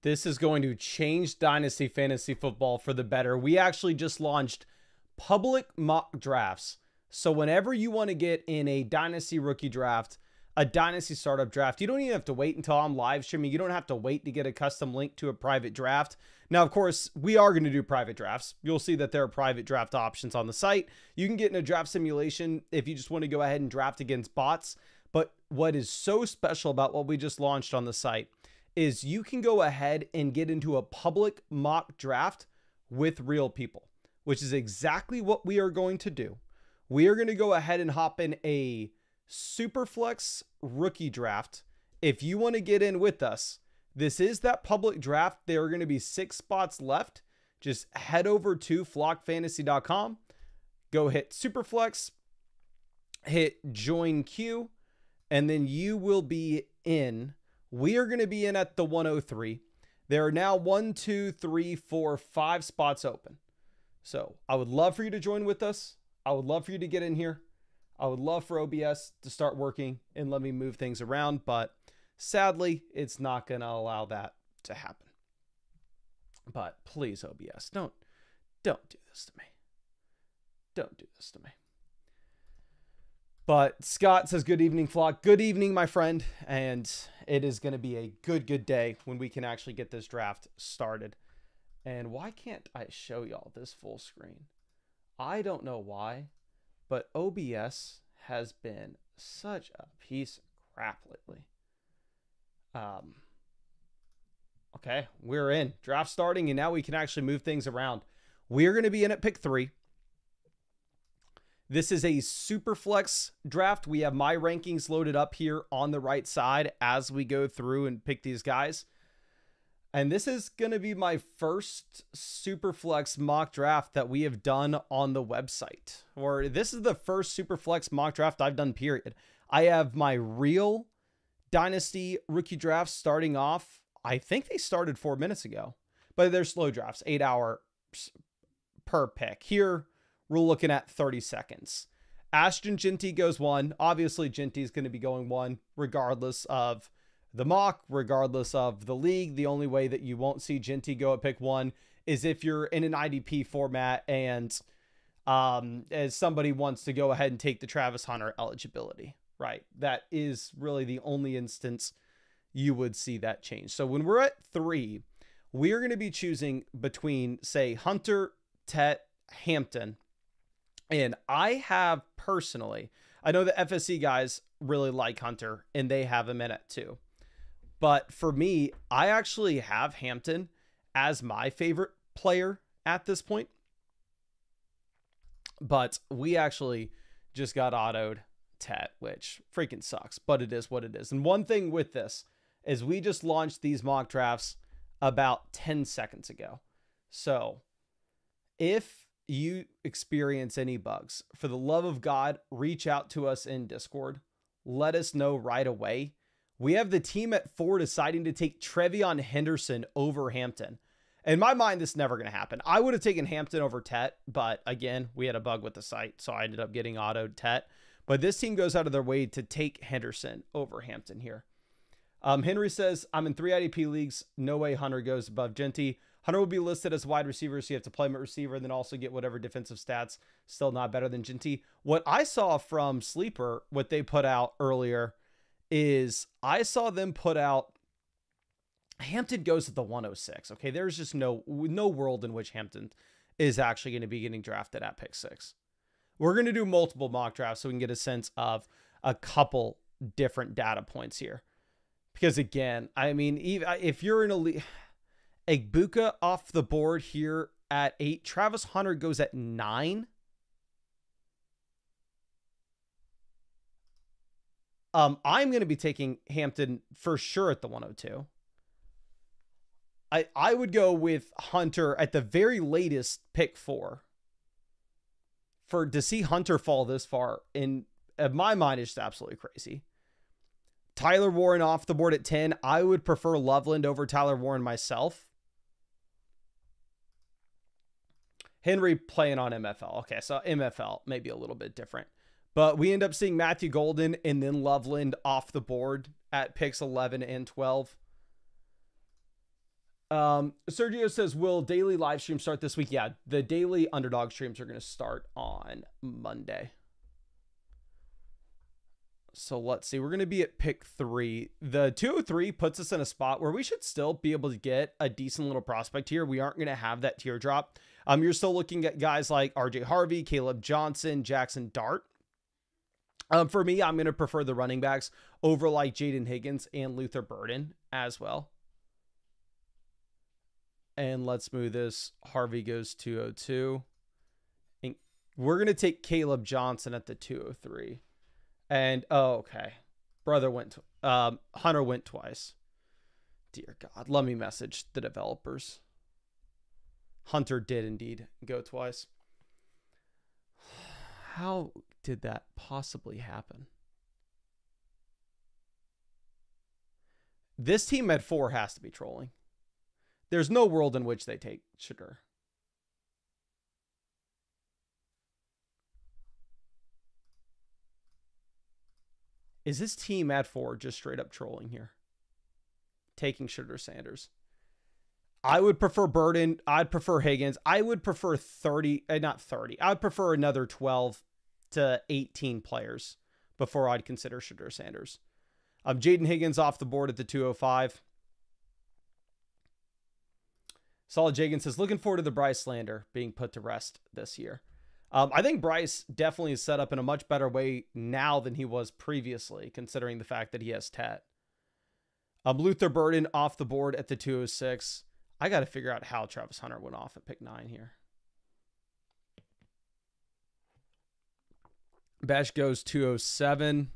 This is going to change Dynasty Fantasy Football for the better. We actually just launched public mock drafts. So whenever you want to get in a Dynasty rookie draft, a Dynasty startup draft, you don't even have to wait until I'm live streaming. You don't have to wait to get a custom link to a private draft. Now, of course, we are going to do private drafts. You'll see that there are private draft options on the site. You can get in a draft simulation if you just want to go ahead and draft against bots. But what is so special about what we just launched on the site is you can go ahead and get into a public mock draft with real people, which is exactly what we are going to do. We are going to go ahead and hop in a Superflex rookie draft. If you want to get in with us, this is that public draft. There are going to be 6 spots left. Just head over to flockfantasy.com, go hit Superflex, hit join queue, and then you will be in. We are going to be in at the 103. There are now 1, 2, 3, 4, 5 spots open. So I would love for you to join with us. I would love for you to get in here. I would love for OBS to start working and let me move things around, but sadly, it's not going to allow that to happen. But please, OBS, don't do this to me. Don't do this to me. But Scott says, good evening, Flock. Good evening, my friend. And it is going to be a good day when we can actually get this draft started. And why can't I show y'all this full screen? I don't know why, but OBS has been such a piece of crap lately. Okay, we're in. Draft starting, and now we can actually move things around. We're going to be in at pick 3. This is a super flex draft. We have my rankings loaded up here on the right side as we go through and pick these guys. And this is going to be my first super flex mock draft that we have done on the website. Or this is the first super flex mock draft I've done, period. I have my real Dynasty rookie drafts starting off. I think they started 4 minutes ago, but they're slow drafts, 8 hours per pick. Here, we're looking at 30 seconds. Ashton Ginty goes 1. Obviously, Ginty is going to be going 1 regardless of the mock, regardless of the league. The only way that you won't see Ginty go at pick 1 is if you're in an IDP format and as somebody wants to go ahead and take the Travis Hunter eligibility, right? That is really the only instance you would see that change. So when we're at 3, we are going to be choosing between, say, Hunter, Tet, Hampton. And I have personally, I know the FSC guys really like Hunter and they have him in at 2. But for me, I actually have Hampton as my favorite player at this point. But we actually just got autoed Tet, which freaking sucks, but it is what it is. And one thing with this is we just launched these mock drafts about 10 seconds ago. So if you experience any bugs, for the love of God, reach out to us in Discord. Let us know right away. We have the team at 4 deciding to take Trevion Henderson over Hampton. In my mind, this is never going to happen. I would have taken Hampton over Tet, but again, we had a bug with the site, so I ended up getting autoed Tet. But this team goes out of their way to take Henderson over Hampton here. Henry says, I'm in 3 IDP leagues. No way Hunter goes above Ginty. Hunter will be listed as wide receiver, so you have to play him at receiver and then also get whatever defensive stats. Still not better than Ginty. What I saw from Sleeper, what they put out earlier, is I saw them put out Hampton goes at the 106. Okay, there's just no world in which Hampton is actually going to be getting drafted at pick 6. We're going to do multiple mock drafts so we can get a sense of a couple different data points here. Because again, I mean, if you're in a league, Egbuka off the board here at 8. Travis Hunter goes at 9. I'm going to be taking Hampton for sure at the 102. I would go with Hunter at the very latest pick 4. To see Hunter fall this far in my mind is just absolutely crazy. Tyler Warren off the board at 10. I would prefer Loveland over Tyler Warren myself. Henry playing on MFL. Okay, so MFL may be a little bit different. But we end up seeing Matthew Golden and then Loveland off the board at picks 11 and 12. Sergio says, will daily live stream start this week? Yeah, the daily underdog streams are going to start on Monday. So let's see. We're going to be at pick 3. The 203 puts us in a spot where we should still be able to get a decent little prospect here. We aren't going to have that teardrop. You're still looking at guys like RJ Harvey, Caleb Johnson, Jackson Dart. For me, I'm going to prefer the running backs over like Jaden Higgins and Luther Burden as well. And let's move this. Harvey goes 202. And we're going to take Caleb Johnson at the 203. And, oh, okay. Hunter went twice. Dear God, let me message the developers. Hunter did indeed go twice. How did that possibly happen? This team at 4 has to be trolling. There's no world in which they take Sugar. Is this team at 4 just straight up trolling here? Taking Sugar Sanders. I would prefer Burden. I'd prefer Higgins. I would prefer 30, not 30. I would prefer another 12 to 18 players before I'd consider Sugar Sanders. Jaden Higgins off the board at the 205. Solid Jagan says, looking forward to the Bryce slander being put to rest this year. I think Bryce definitely is set up in a much better way now than he was previously, considering the fact that he has Tet. Luther Burden off the board at the 206. I got to figure out how Travis Hunter went off at pick 9 here. Bash goes 207.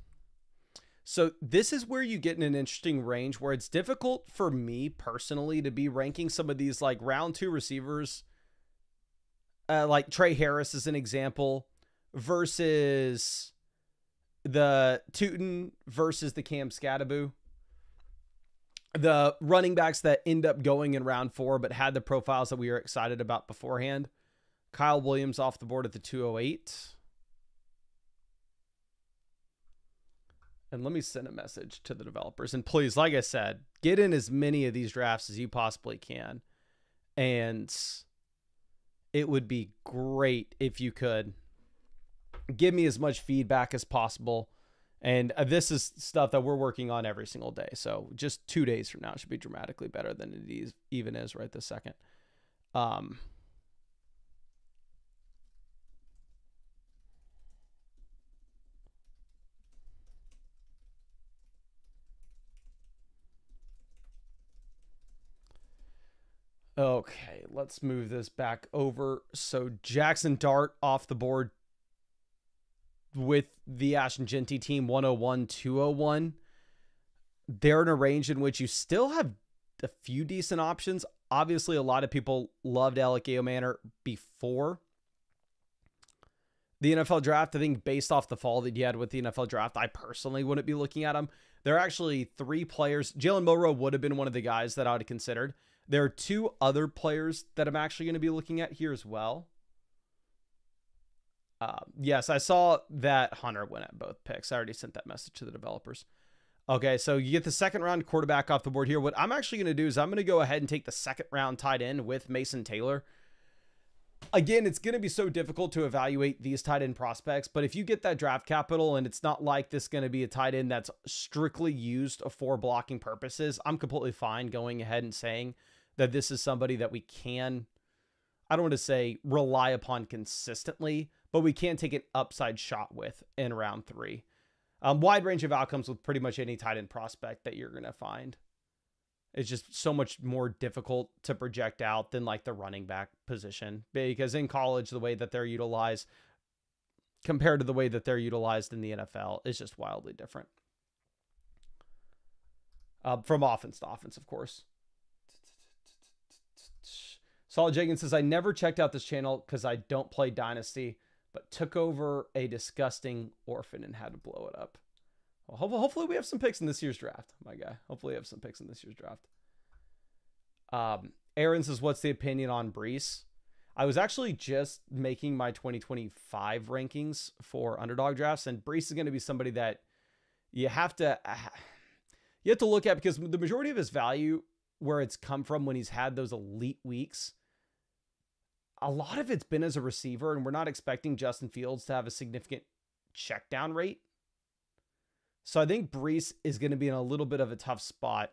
So this is where you get in an interesting range where it's difficult for me personally to be ranking some of these like round 2 receivers, like Trey Harris as an example, versus the Tootin versus the Cam Scattaboo. The running backs that end up going in round 4 but had the profiles that we were excited about beforehand. Kyle Williams off the board at the 208. And let me send a message to the developers. And please, like I said, get in as many of these drafts as you possibly can. And it would be great if you could give me as much feedback as possible. And this is stuff that we're working on every single day. So just 2 days from now, it should be dramatically better than it even is right this second. Okay, let's move this back over. So Jackson Dart off the board with the Ashton Genty team, 101, 201. They're in a range in which you still have a few decent options. Obviously, a lot of people loved Alec Manor before the NFL draft. I think based off the fall that you had with the NFL draft, I personally wouldn't be looking at them. There are actually 3 players. Jalen Monroe would have been one of the guys that I would have considered. There are 2 other players that I'm actually going to be looking at here as well. Yes, I saw that Hunter went at both picks. I already sent that message to the developers. Okay, so you get the second round quarterback off the board here. What I'm actually going to do is I'm going to go ahead and take the second round tight end with Mason Taylor. Again, it's going to be so difficult to evaluate these tight end prospects, but if you get that draft capital and it's not like this going to be a tight end that's strictly used for blocking purposes, I'm completely fine going ahead and saying that this is somebody that we can, I don't want to say rely upon consistently, but we can take an upside shot with in round 3. Wide range of outcomes with pretty much any tight end prospect that you're going to find. It's just so much more difficult to project out than like the running back position, because in college, the way that they're utilized compared to the way that they're utilized in the NFL is just wildly different. From offense to offense, of course. Solid Jagan says, I never checked out this channel because I don't play Dynasty, but took over a disgusting orphan and had to blow it up. Well, hopefully we have some picks in this year's draft, my guy. Hopefully we have some picks in this year's draft. Aaron says, what's the opinion on Brees? I was actually just making my 2025 rankings for underdog drafts, and Brees is going to be somebody that you have to look at, because the majority of his value where it's come from when he's had those elite weeks, a lot of it's been as a receiver, and we're not expecting Justin Fields to have a significant check down rate. So I think Breece is going to be in a little bit of a tough spot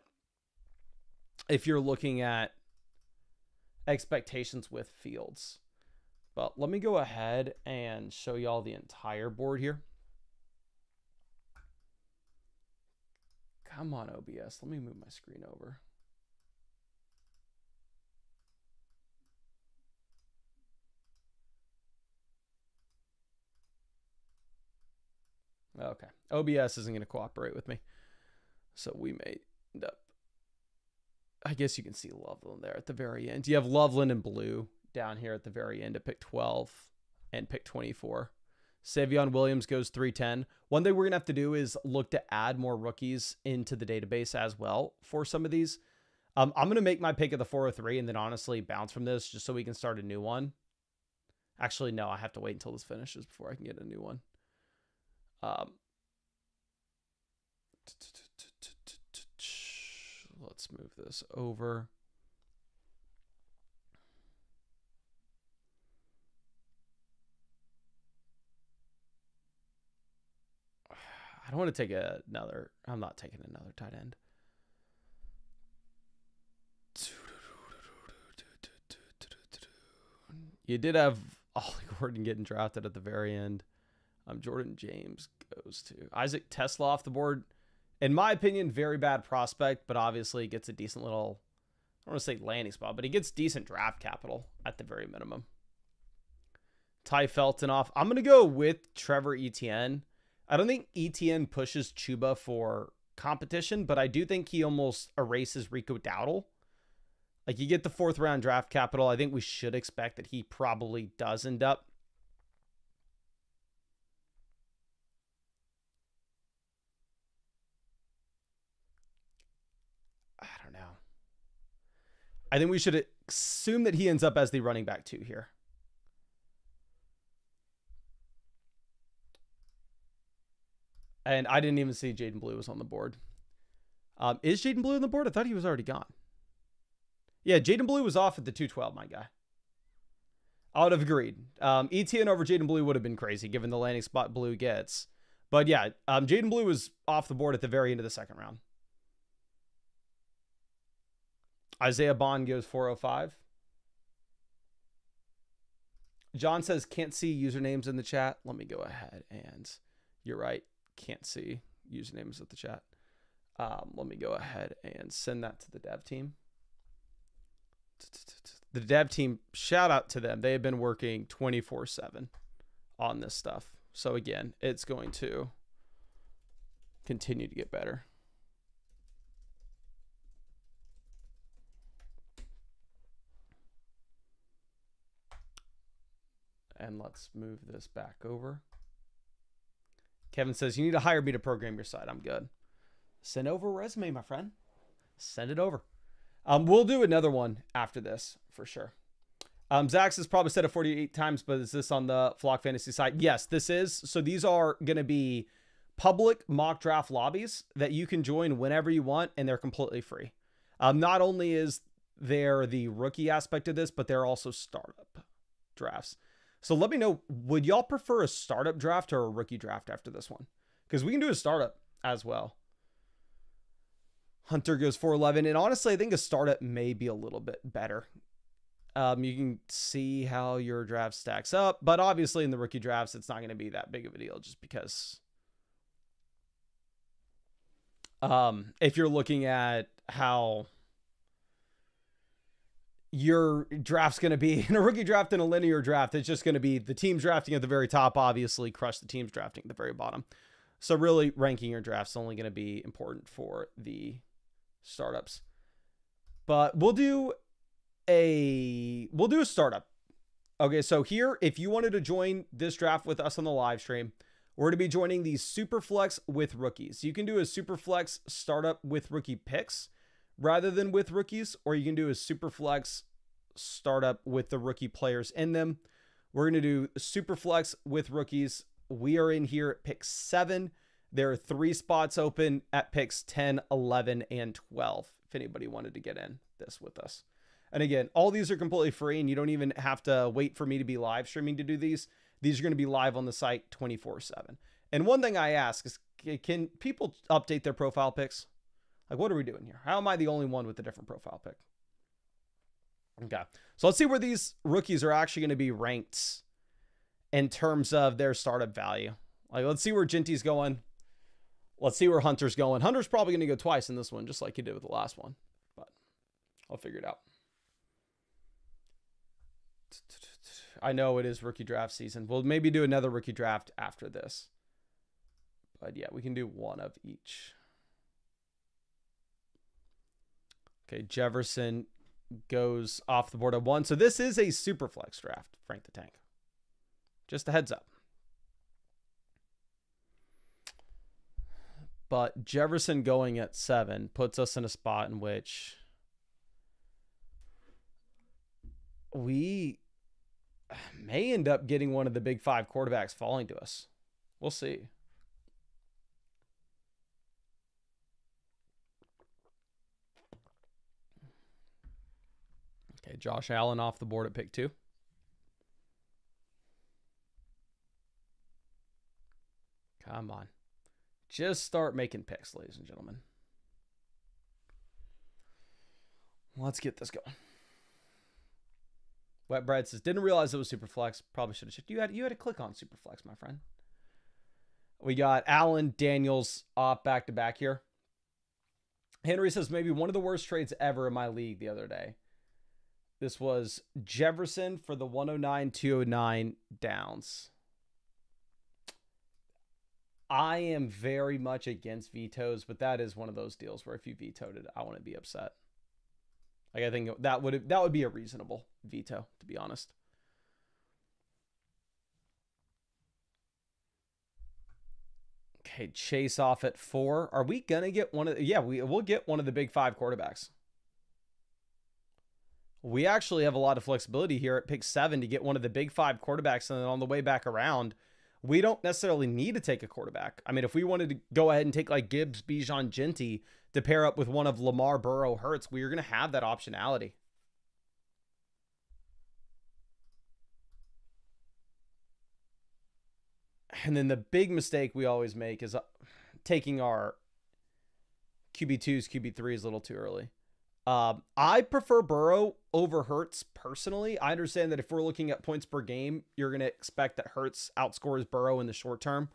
if you're looking at expectations with Fields. But let me go ahead and show y'all the entire board here. Come on, OBS. Let me move my screen over. Okay. OBS isn't going to cooperate with me. So we may end up, I guess you can see Loveland there at the very end. You have Loveland and Blue down here at the very end at pick 12 and pick 24. Savion Williams goes 310. One thing we're going to have to do is look to add more rookies into the database as well for some of these. I'm going to make my pick of the 403 and then honestly bounce from this just so we can start a new one. Actually, no, I have to wait until this finishes before I can get a new one. Let's move this over. I don't want to take another. I'm not taking another tight end. You did have Ollie Gordon getting drafted at the very end. Jordan James goes to Isaac Tesla off the board. In my opinion, very bad prospect, but obviously gets a decent little, I don't want to say landing spot, but he gets decent draft capital at the very minimum. Ty Felton off. I'm going to go with Trevor Etienne. I don't think Etienne pushes Chuba for competition, but I do think he almost erases Rico Dowdle. Like, you get the 4th round draft capital. I think we should expect that he probably does end up. I don't know. I think we should assume that he ends up as the running back 2 here. And I didn't even see Jaden Blue was on the board. Is Jaden Blue on the board? I thought he was already gone. Yeah, Jaden Blue was off at the 212, my guy. I would have agreed. Etienne over Jaden Blue would have been crazy given the landing spot Blue gets. But yeah, Jaden Blue was off the board at the very end of the 2nd round. Isaiah Bond goes 405. John says, can't see usernames in the chat. Let me go ahead and, you're right, can't see usernames at the chat. Let me go ahead and send that to the dev team. The dev team, shout out to them. They have been working 24/7 on this stuff. So again, it's going to continue to get better. And let's move this back over. Kevin says, you need to hire me to program your site. I'm good. Send over a resume, my friend. Send it over. We'll do another one after this for sure. Zach has probably said it 48 times, but is this on the Flock Fantasy site? Yes, this is. So these are going to be public mock draft lobbies that you can join whenever you want, and they're completely free. Not only is there the rookie aspect of this, but they're also startup drafts. So let me know, would y'all prefer a startup draft or a rookie draft after this one? Because we can do a startup as well. Hunter goes 411. And honestly, I think a startup may be a little bit better. You can see how your draft stacks up. But obviously in the rookie drafts, it's not going to be that big of a deal just because if you're looking at how your draft's going to be in a rookie draft and a linear draft, it's just going to be the teams drafting at the very top, obviously crush the teams drafting at the very bottom. So really ranking your draft's only going to be important for the startups. But we'll do a startup. Okay, so here, if you wanted to join this draft with us on the live stream, we're going to be joining the Superflex with rookies. You can do a Superflex startup with rookie picks rather than with rookies, or you can do a Superflex startup with the rookie players in them. We're going to do Superflex with rookies. We are in here at pick 7. There are 3 spots open at picks 10, 11, and 12. if anybody wanted to get in this with us. And again, all these are completely free, and you don't even have to wait for me to be live streaming to do these. These are going to be live on the site 24/7. And one thing I ask is, can people update their profile pics? Like, what are we doing here? How am I the only one with a different profile pic? Okay, so let's see where these rookies are actually going to be ranked in terms of their startup value. Like, let's see where Ginty's going. Let's see where Hunter's going. Hunter's probably going to go twice in this one, just like he did with the last one. But I'll figure it out. I know it is rookie draft season. We'll maybe do another rookie draft after this. But yeah, we can do one of each. Okay, Jefferson goes off the board at 1. So this is a super flex draft, Frank the Tank. Just a heads up. But Jefferson going at 7 puts us in a spot in which we may end up getting one of the big 5 quarterbacks falling to us. We'll see. Okay, Josh Allen off the board at pick 2. Come on. Just start making picks, ladies and gentlemen. Let's get this going. Wet Bread says, didn't realize it was Superflex. Probably should have checked. You had to click on Superflex, my friend. We got Allen, Daniels off back-to-back here. Henry says, maybe one of the worst trades ever in my league the other day. This was Jefferson for the 109, 209 Downs. I am very much against vetoes, but that is one of those deals where if you vetoed it, I wouldn't be upset. Like, I think that would be a reasonable veto, to be honest. Okay, Chase off at 4. Are we gonna get one of? Yeah, we'll get one of the big 5 quarterbacks. We actually have a lot of flexibility here at pick 7 to get one of the big 5 quarterbacks, and then on the way back around, we don't necessarily need to take a quarterback. I mean, if we wanted to go ahead and take like Gibbs, Bijan, Ginty to pair up with one of Lamar, Burrow, Hurts, we're going to have that optionality. And then the big mistake we always make is taking our QB2s, QB3s a little too early. I prefer Burrow over Hurts personally. I understand that if we're looking at points per game, you're going to expect that Hurts outscores Burrow in the short term.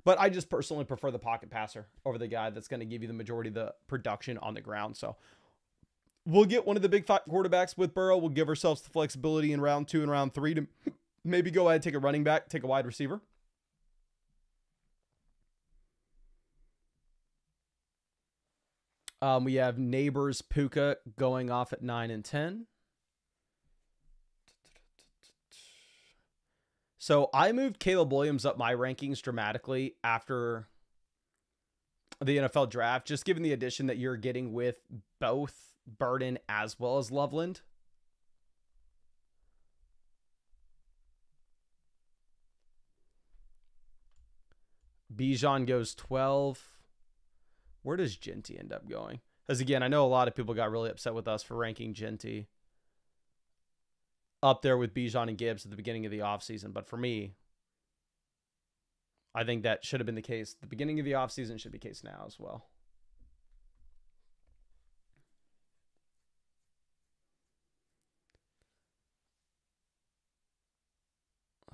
But I just personally prefer the pocket passer over the guy that's going to give you the majority of the production on the ground. So we'll get one of the big 5 quarterbacks with Burrow. We'll give ourselves the flexibility in round 2 and round 3 to maybe go ahead and take a running back, take a wide receiver. We have Neighbors Puka going off at 9 and 10. So I moved Caleb Williams up my rankings dramatically after the NFL draft, just given the addition that you're getting with both Burden as well as Loveland. Bijan goes 12. Where does Ginty end up going? Because again, I know a lot of people got really upset with us for ranking Ginty up there with Bijan and Gibbs at the beginning of the offseason. But for me, I think that should have been the case. The beginning of the offseason should be the case now as well.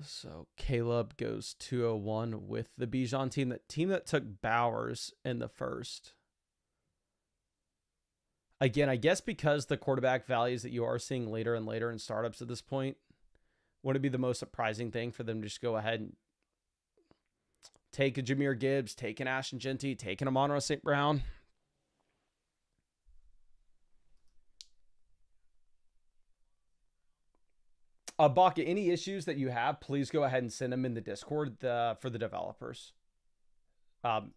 So Caleb goes 201 with the Bijan team. That team that took Bowers in the first. Again, I guess because the quarterback values that you are seeing later and later in startups at this point, would it be the most surprising thing for them to just go ahead and take a Jahmyr Gibbs, take an Ashton Ginty, take an Amon-Ra St. Brown? Baka, any issues that you have, please go ahead and send them in the Discord for the developers. And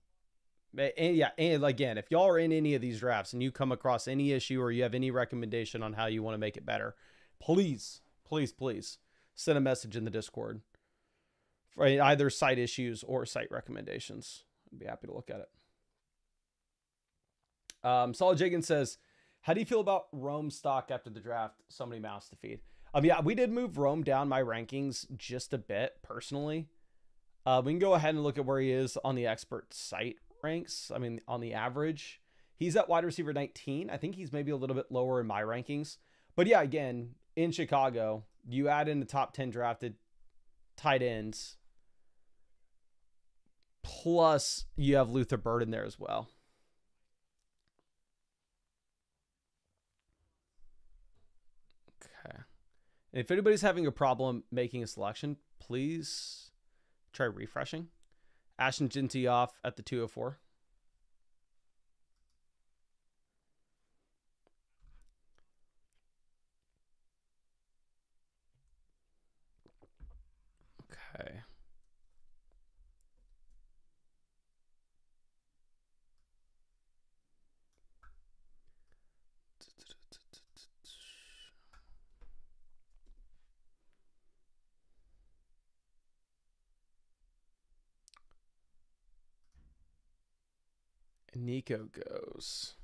yeah, and again, if y'all are in any of these drafts and you come across any issue or you have any recommendation on how you want to make it better, please, please, please send a message in the Discord for either site issues or site recommendations. I'd be happy to look at it. Solid Jagan says, How do you feel about Rome stock after the draft? So many mouths to feed. Yeah, we did move Rome down my rankings just a bit personally. We can go ahead and look at where he is on the expert site ranks. I mean, on the average, he's at wide receiver 19. I think he's maybe a little bit lower in my rankings. But yeah, again, in Chicago, you add in the top 10 drafted tight ends. Plus, you have Luther Bird in there as well. Okay. And if anybody's having a problem making a selection, please try refreshing. Ashton Jinty off at the 204. Okay. Nico goes.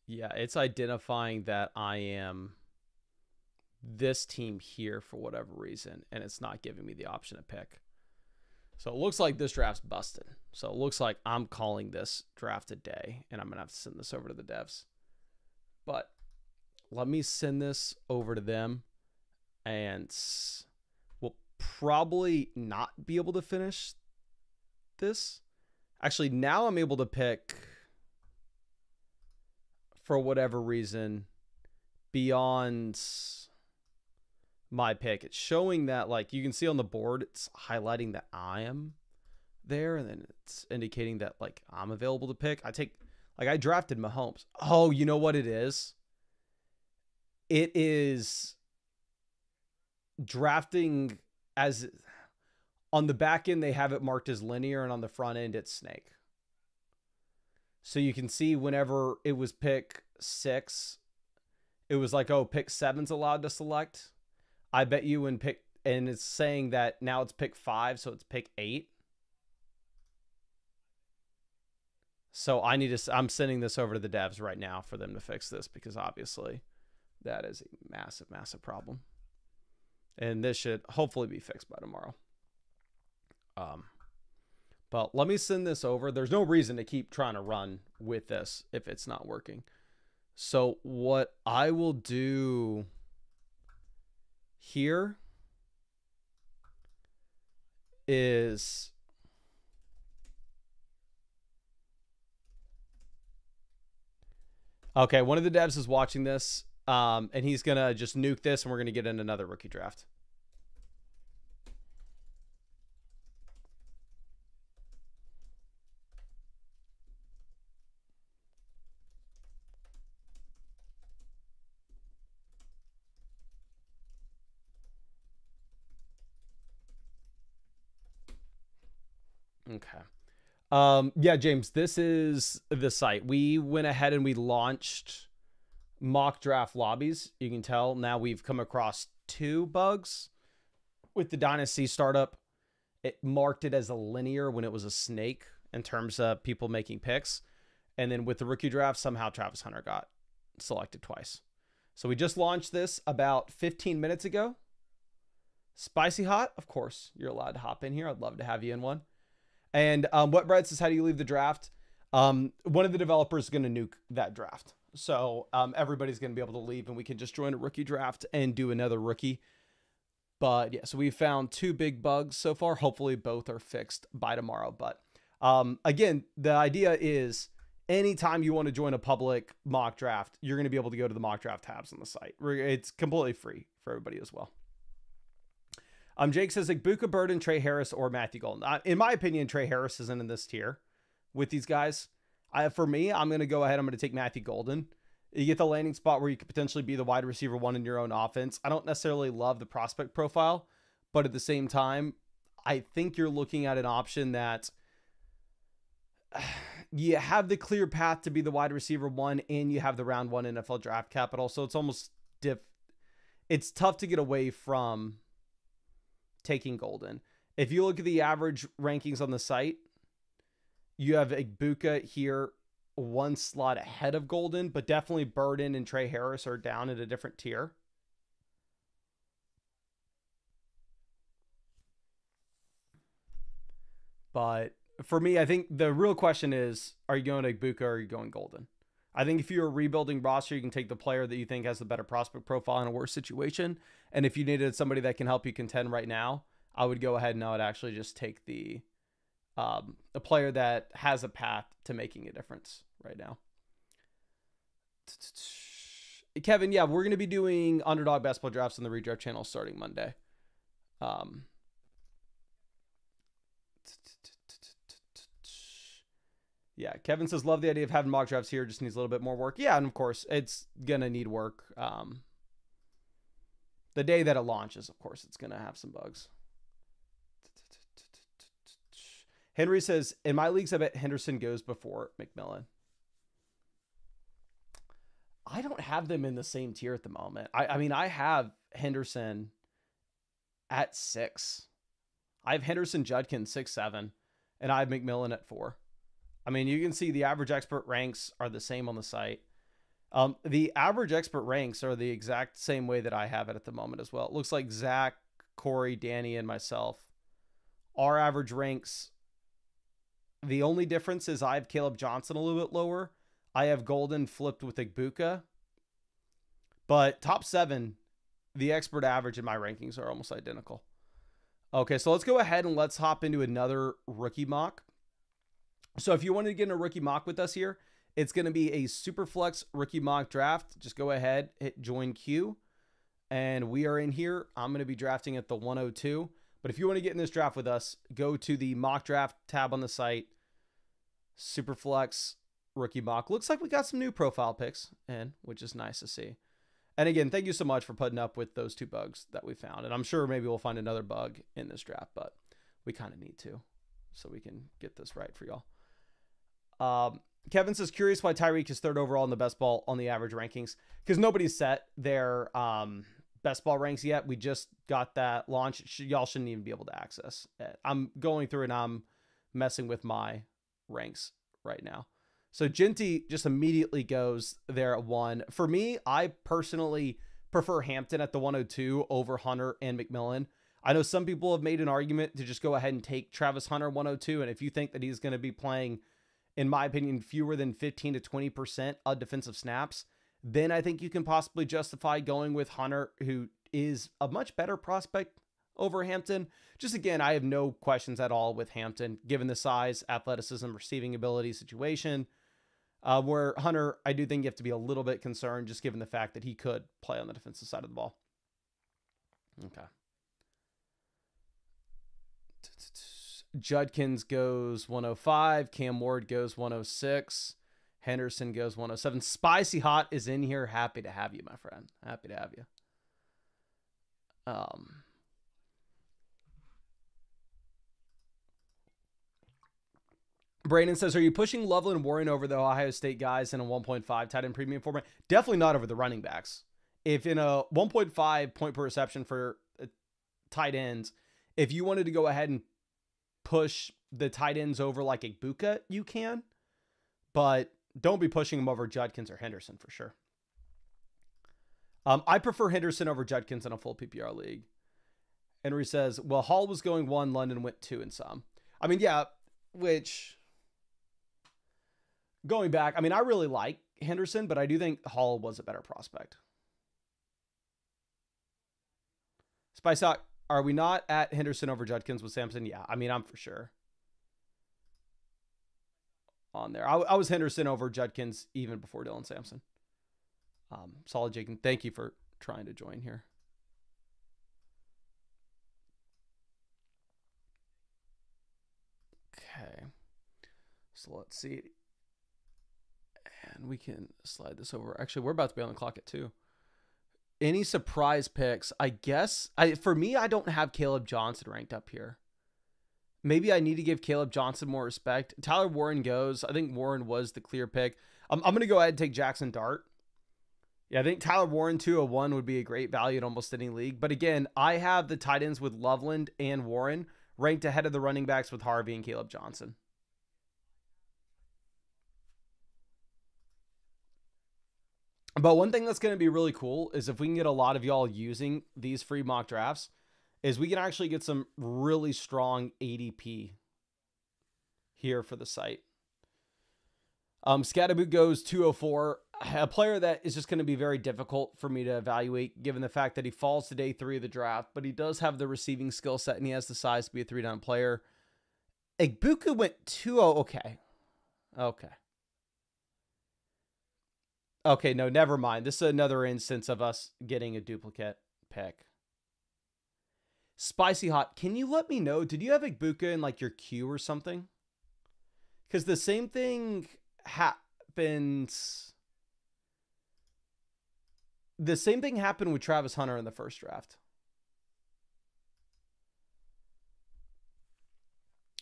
Yeah, it's identifying that I am this team here for whatever reason, and it's not giving me the option to pick. So it looks like this draft's busted. So it looks like I'm calling this draft a day, and I'm going to have to send this over to the devs. But let me send this over to them, and we'll probably not be able to finish this. Actually, now I'm able to pick, for whatever reason, beyond my pick. It's showing that, like, you can see on the board, it's highlighting that I am there, and then it's indicating that, like, I'm available to pick. I drafted Mahomes. Oh, you know what it is? It is drafting as... On the back end, they have it marked as linear, and on the front end, it's snake. So you can see whenever it was pick 6, it was like, oh, pick 7's allowed to select. I bet you when pick, and it's saying that now it's pick 5, so it's pick 8. So I'm sending this over to the devs right now for them to fix this, because obviously that is a massive, massive problem. And this should hopefully be fixed by tomorrow. But let me send this over. There's no reason to keep trying to run with this if it's not working. So what I will do here is okay, one of the devs is watching this, and he's gonna just nuke this, and we're gonna get in another rookie draft. Okay. Yeah, James, this is the site. We went ahead and we launched mock draft lobbies. You can tell now we've come across 2 bugs with the Dynasty startup. It marked it as a linear when it was a snake in terms of people making picks. And then with the rookie draft, somehow Travis Hunter got selected twice. So we just launched this about 15 minutes ago. Spicy hot, of course, you're allowed to hop in here. I'd love to have you in one. And What Bread says, how do you leave the draft? One of the developers is going to nuke that draft. So everybody's going to be able to leave, and we can just join a rookie draft and do another rookie. But yeah, so we found 2 big bugs so far. Hopefully both are fixed by tomorrow. But again, the idea is anytime you want to join a public mock draft, you're going to be able to go to the mock draft tabs on the site. It's completely free for everybody as well. Jake says, like, Buka Burden, Trey Harris, or Matthew Golden. In my opinion, Trey Harris isn't in this tier with these guys. For me, I'm going to go ahead. I'm going to take Matthew Golden. You get the landing spot where you could potentially be the wide receiver 1 in your own offense. I don't necessarily love the prospect profile, but at the same time, I think you're looking at an option that you have the clear path to be the wide receiver 1, and you have the round 1 NFL draft capital. So it's almost it's tough to get away from taking Golden. If you look at the average rankings on the site, you have Buka here one slot ahead of Golden, but definitely Burden and Trey Harris are down at a different tier. But for me, I think the real question is, are you going to Ibuka or are you going Golden? I think if you're a rebuilding roster, you can take the player that you think has the better prospect profile in a worse situation. And if you needed somebody that can help you contend right now, I would go ahead and I would actually just take the a player that has a path to making a difference right now. Kevin, yeah, we're going to be doing underdog basketball drafts on the redraft channel starting Monday. Yeah, Kevin says, love the idea of having mock drafts here. Just needs a little bit more work. Yeah, and of course, it's going to need work. The day that it launches, of course, it's going to have some bugs. Henry says, in my leagues, I bet Henderson goes before McMillan. I don't have them in the same tier at the moment. I mean, I have Henderson at 6. I have Henderson, Judkins 6, 7, and I have McMillan at 4. I mean, you can see the average expert ranks are the same on the site. The average expert ranks are the exact same way that I have it at the moment as well. It looks like Zach, Corey, Danny, and myself, our average ranks. The only difference is I have Caleb Johnson a little bit lower. I have Golden flipped with Ibuka. But top 7, the expert average in my rankings are almost identical. Okay, so let's go ahead and let's hop into another rookie mock. So if you wanted to get in a rookie mock with us here, it's going to be a Superflex rookie mock draft. Just go ahead, hit join queue, and we are in here. I'm going to be drafting at the 102. But if you want to get in this draft with us, go to the mock draft tab on the site. Superflex rookie mock. Looks like we got some new profile picks in, which is nice to see. And again, thank you so much for putting up with those 2 bugs that we found. And I'm sure maybe we'll find another bug in this draft, but we kind of need to so we can get this right for y'all. Kevin says, curious why Tyreek is 3rd overall in the best ball on the average rankings. Because nobody's set their best ball ranks yet. We just got that launch. Y'all shouldn't even be able to access it. I'm going through and I'm messing with my ranks right now. So Ginty just immediately goes there at 1. For me, I personally prefer Hampton at the 102 over Hunter and McMillan. I know some people have made an argument to just go ahead and take Travis Hunter 102. And if you think that he's going to be playing, in my opinion, fewer than 15 to 20% of defensive snaps, then I think you can possibly justify going with Hunter, who is a much better prospect over Hampton. Just again, I have no questions at all with Hampton, given the size, athleticism, receiving ability situation. Where Hunter, I do think you have to be a little bit concerned, just given the fact that he could play on the defensive side of the ball. Okay. Judkins goes 105. Cam Ward goes 106. Henderson goes 107. Spicy Hot is in here. Happy to have you, my friend. Happy to have you. Brandon says, are you pushing Loveland and Warren over the Ohio State guys in a 1.5 tight end premium format? Definitely not over the running backs. If in a 1.5 point per reception for tight ends, if you wanted to go ahead and push the tight ends over like Ibuka, you can, but don't be pushing them over Judkins or Henderson for sure. I prefer Henderson over Judkins in a full PPR league. Henry says, well, Hall was going 1, London went 2 in some. I mean, yeah, which going back, I mean, I really like Henderson, but I do think Hall was a better prospect. Spice Out, are we not at Henderson over Judkins with Sampson? Yeah, I mean, I'm for sure on there. I was Henderson over Judkins even before Dylan Sampson. Solid Jake, and thank you for trying to join here. Okay, so let's see. And we can slide this over. Actually, we're about to be on the clock at 2. Any surprise picks? I guess, for me, I don't have Caleb Johnson ranked up here. Maybe I need to give Caleb Johnson more respect. Tyler Warren goes. I think Warren was the clear pick. I'm going to go ahead and take Jackson Dart. Yeah, I think Tyler Warren 201 would be a great value in almost any league. But again, I have the tight ends with Loveland and Warren ranked ahead of the running backs with Harvey and Caleb Johnson. But one thing that's going to be really cool is if we can get a lot of y'all using these free mock drafts, is we can actually get some really strong ADP here for the site. Scatterboot goes 204, a player that is just going to be very difficult for me to evaluate given the fact that he falls to day 3 of the draft, but he does have the receiving skill set and he has the size to be a 3-down player. Igbuka went 2-0. Okay, no, never mind. This is another instance of us getting a duplicate pick. Spicy Hot, can you let me know, did you have Igbuka in like your queue or something? Because the same thing happens. The same thing happened with Travis Hunter in the first draft,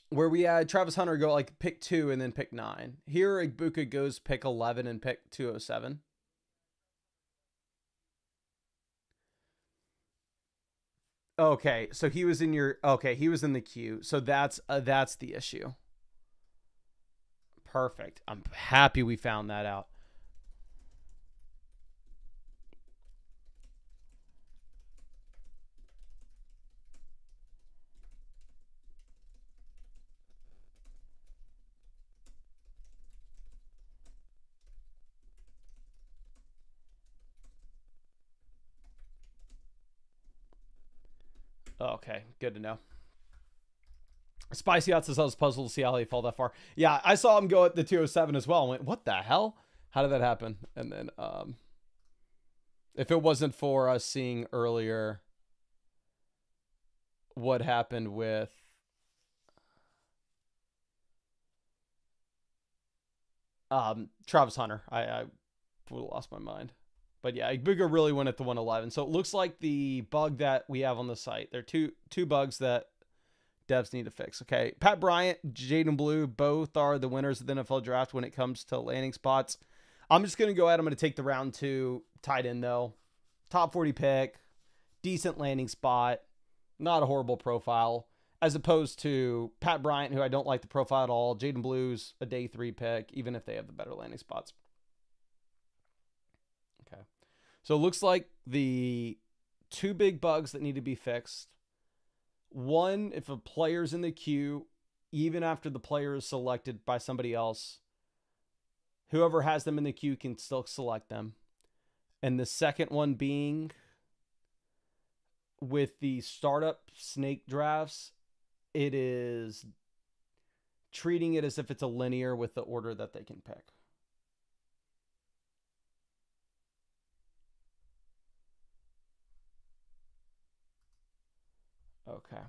where we had Travis Hunter go like pick 2 and then pick 9. Here, Igbuka goes pick 11 and pick 207. Okay, so he was in your. Okay, he was in the queue. So that's the issue. Perfect. I'm happy we found that out. Okay, good to know. Spicy Hot says I was puzzled to see how he fell that far. Yeah, I saw him go at the 207 as well and went, what the hell? How did that happen? And then if it wasn't for us seeing earlier what happened with Travis Hunter, I would have lost my mind. But yeah, Igbuka really went at the 111. So it looks like the bug that we have on the site. There are two bugs that devs need to fix. Okay, Pat Bryant, Jaden Blue, both are the winners of the NFL draft when it comes to landing spots. I'm just going to go ahead. I'm going to take the round 2 tight end, though. Top 40 pick, decent landing spot, not a horrible profile, as opposed to Pat Bryant, who I don't like the profile at all. Jaden Blue's a day 3 pick, even if they have the better landing spots. Okay. So it looks like the 2 big bugs that need to be fixed. One, if a player's in the queue, even after the player is selected by somebody else, whoever has them in the queue can still select them. And the second one being with the startup snake drafts, it is treating it as if it's a linear with the order that they can pick. Okay.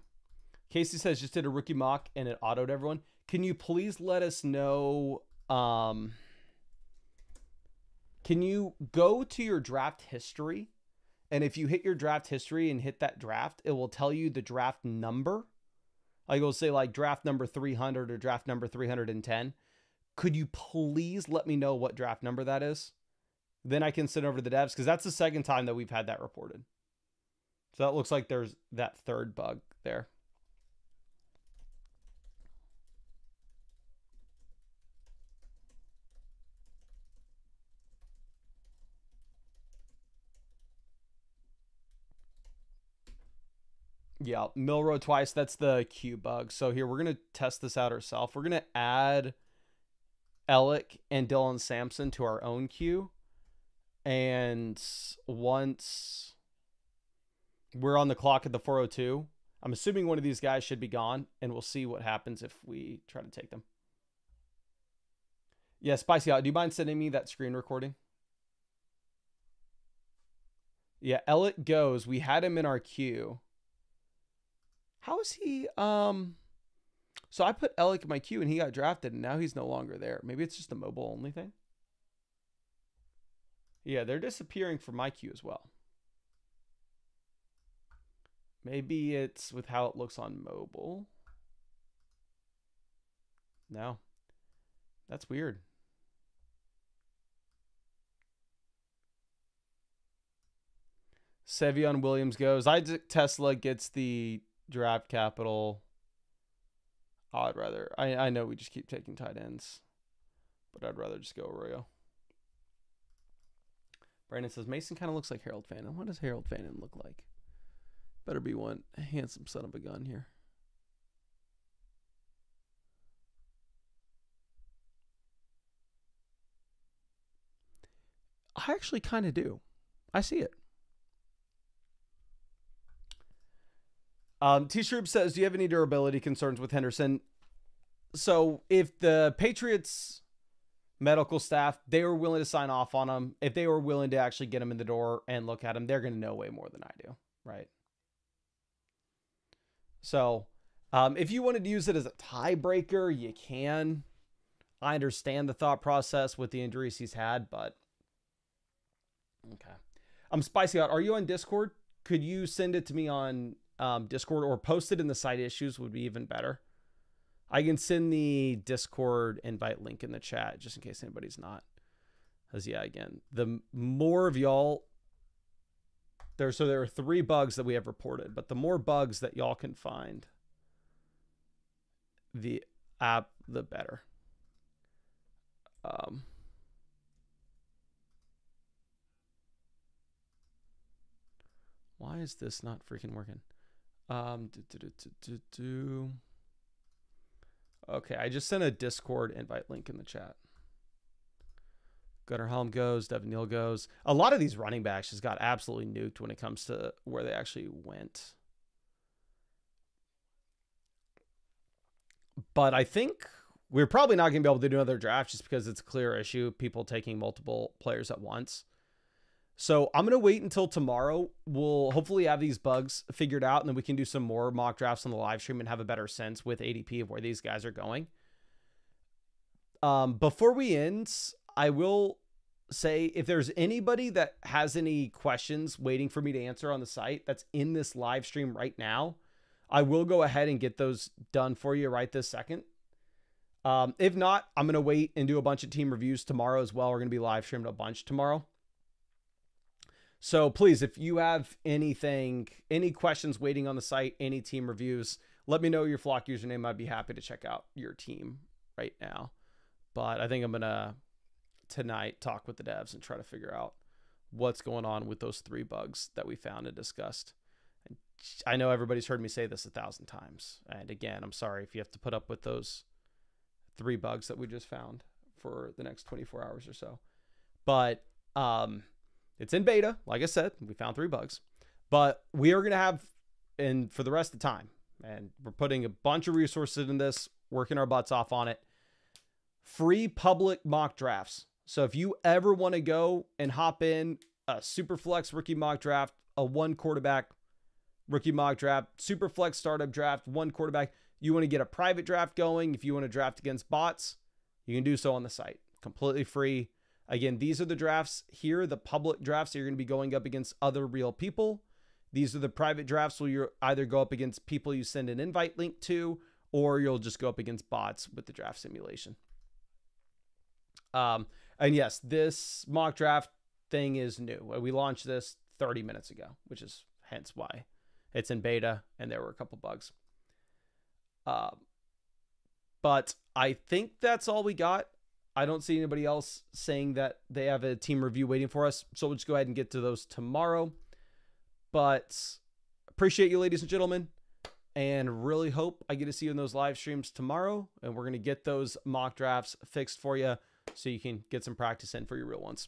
Casey says just did a rookie mock and it autoed everyone. Can you please let us know? Can you go to your draft history? And if you hit your draft history and hit that draft, it will tell you the draft number. Like it'll say like draft number 300 or draft number 310. Could you please let me know what draft number that is? Then I can send over to the devs because that's the second time that we've had that reported. So that looks like there's that third bug there. Yeah, Milrow twice. That's the Q bug. So here, we're going to test this out ourselves. We're going to add Alec and Dylan Sampson to our own queue. And once we're on the clock at the 402, I'm assuming one of these guys should be gone. And we'll see what happens if we try to take them. Yeah, Spicy Out. Do you mind sending me that screen recording? Yeah, Alec goes. We had him in our queue. How is he? So I put Alec in my queue and he got drafted and now he's no longer there. Maybe it's just a mobile only thing. Yeah, they're disappearing from my queue as well. Maybe it's with how it looks on mobile. No. That's weird. Sevion Williams goes. Isaac Tesla gets the draft capital. I'd rather. I know we just keep taking tight ends, but I'd rather just go Arroyo. Brandon says, Mason kind of looks like Harold Fannin. What does Harold Fannin look like? Better be one handsome son of a gun here. I actually kind of do. I see it. T-Shroop says, do you have any durability concerns with Henderson? So if the Patriots medical staff, they were willing to sign off on him, if they were willing to actually get him in the door and look at him, they're going to know way more than I do, right? So if you wanted to use it as a tiebreaker, you can. I understand the thought process with the injuries he's had, but okay. I'm Spicy Out. Are you on Discord? Could you send it to me on Discord, or post it in the site issues would be even better. I can send the Discord invite link in the chat just in case anybody's not. Because yeah, again, the more of y'all there are 3 bugs that we have reported, but the more bugs that y'all can find the app, the better. Why is this not freaking working? Okay, I just sent a Discord invite link in the chat. Gunnar Helm goes, Devin Neal goes. A lot of these running backs just got absolutely nuked when it comes to where they actually went. But I think we're probably not going to be able to do another draft just because it's a clear issue, people taking multiple players at once. So I'm going to wait until tomorrow. We'll hopefully have these bugs figured out, and then we can do some more mock drafts on the live stream and have a better sense with ADP of where these guys are going. Before we end, I will say if there's anybody that has any questions waiting for me to answer on the site that's in this live stream right now, I will go ahead and get those done for you right this second. If not, I'm going to wait and do a bunch of team reviews tomorrow as well. We're going to be live streaming a bunch tomorrow. So please, if you have anything, any questions waiting on the site, any team reviews, let me know your Flock username. I'd be happy to check out your team right now. But I think I'm going to tonight talk with the devs and try to figure out what's going on with those 3 bugs that we found and discussed. And I know everybody's heard me say this 1,000 times. And again, I'm sorry if you have to put up with those 3 bugs that we just found for the next 24 hours or so. But, it's in beta. Like I said, we found 3 bugs, but we are going to have, and for the rest of the time, and we're putting a bunch of resources in this, working our butts off on it, free public mock drafts. So if you ever want to go and hop in a super flex rookie mock draft, a 1 quarterback rookie mock draft, super flex startup draft, 1 quarterback, you want to get a private draft going. If you want to draft against bots, you can do so on the site, completely free. Again, these are the drafts here, the public drafts. You're going to be going up against other real people. These are the private drafts where you either go up against people you send an invite link to, or you'll just go up against bots with the draft simulation. And yes, this mock draft thing is new. We launched this 30 minutes ago, which is hence why it's in beta, and there were a couple bugs. But I think that's all we got. I don't see anybody else saying that they have a team review waiting for us. So we'll just go ahead and get to those tomorrow. But appreciate you, ladies and gentlemen, and really hope I get to see you in those live streams tomorrow. And we're going to get those mock drafts fixed for you so you can get some practice in for your real ones.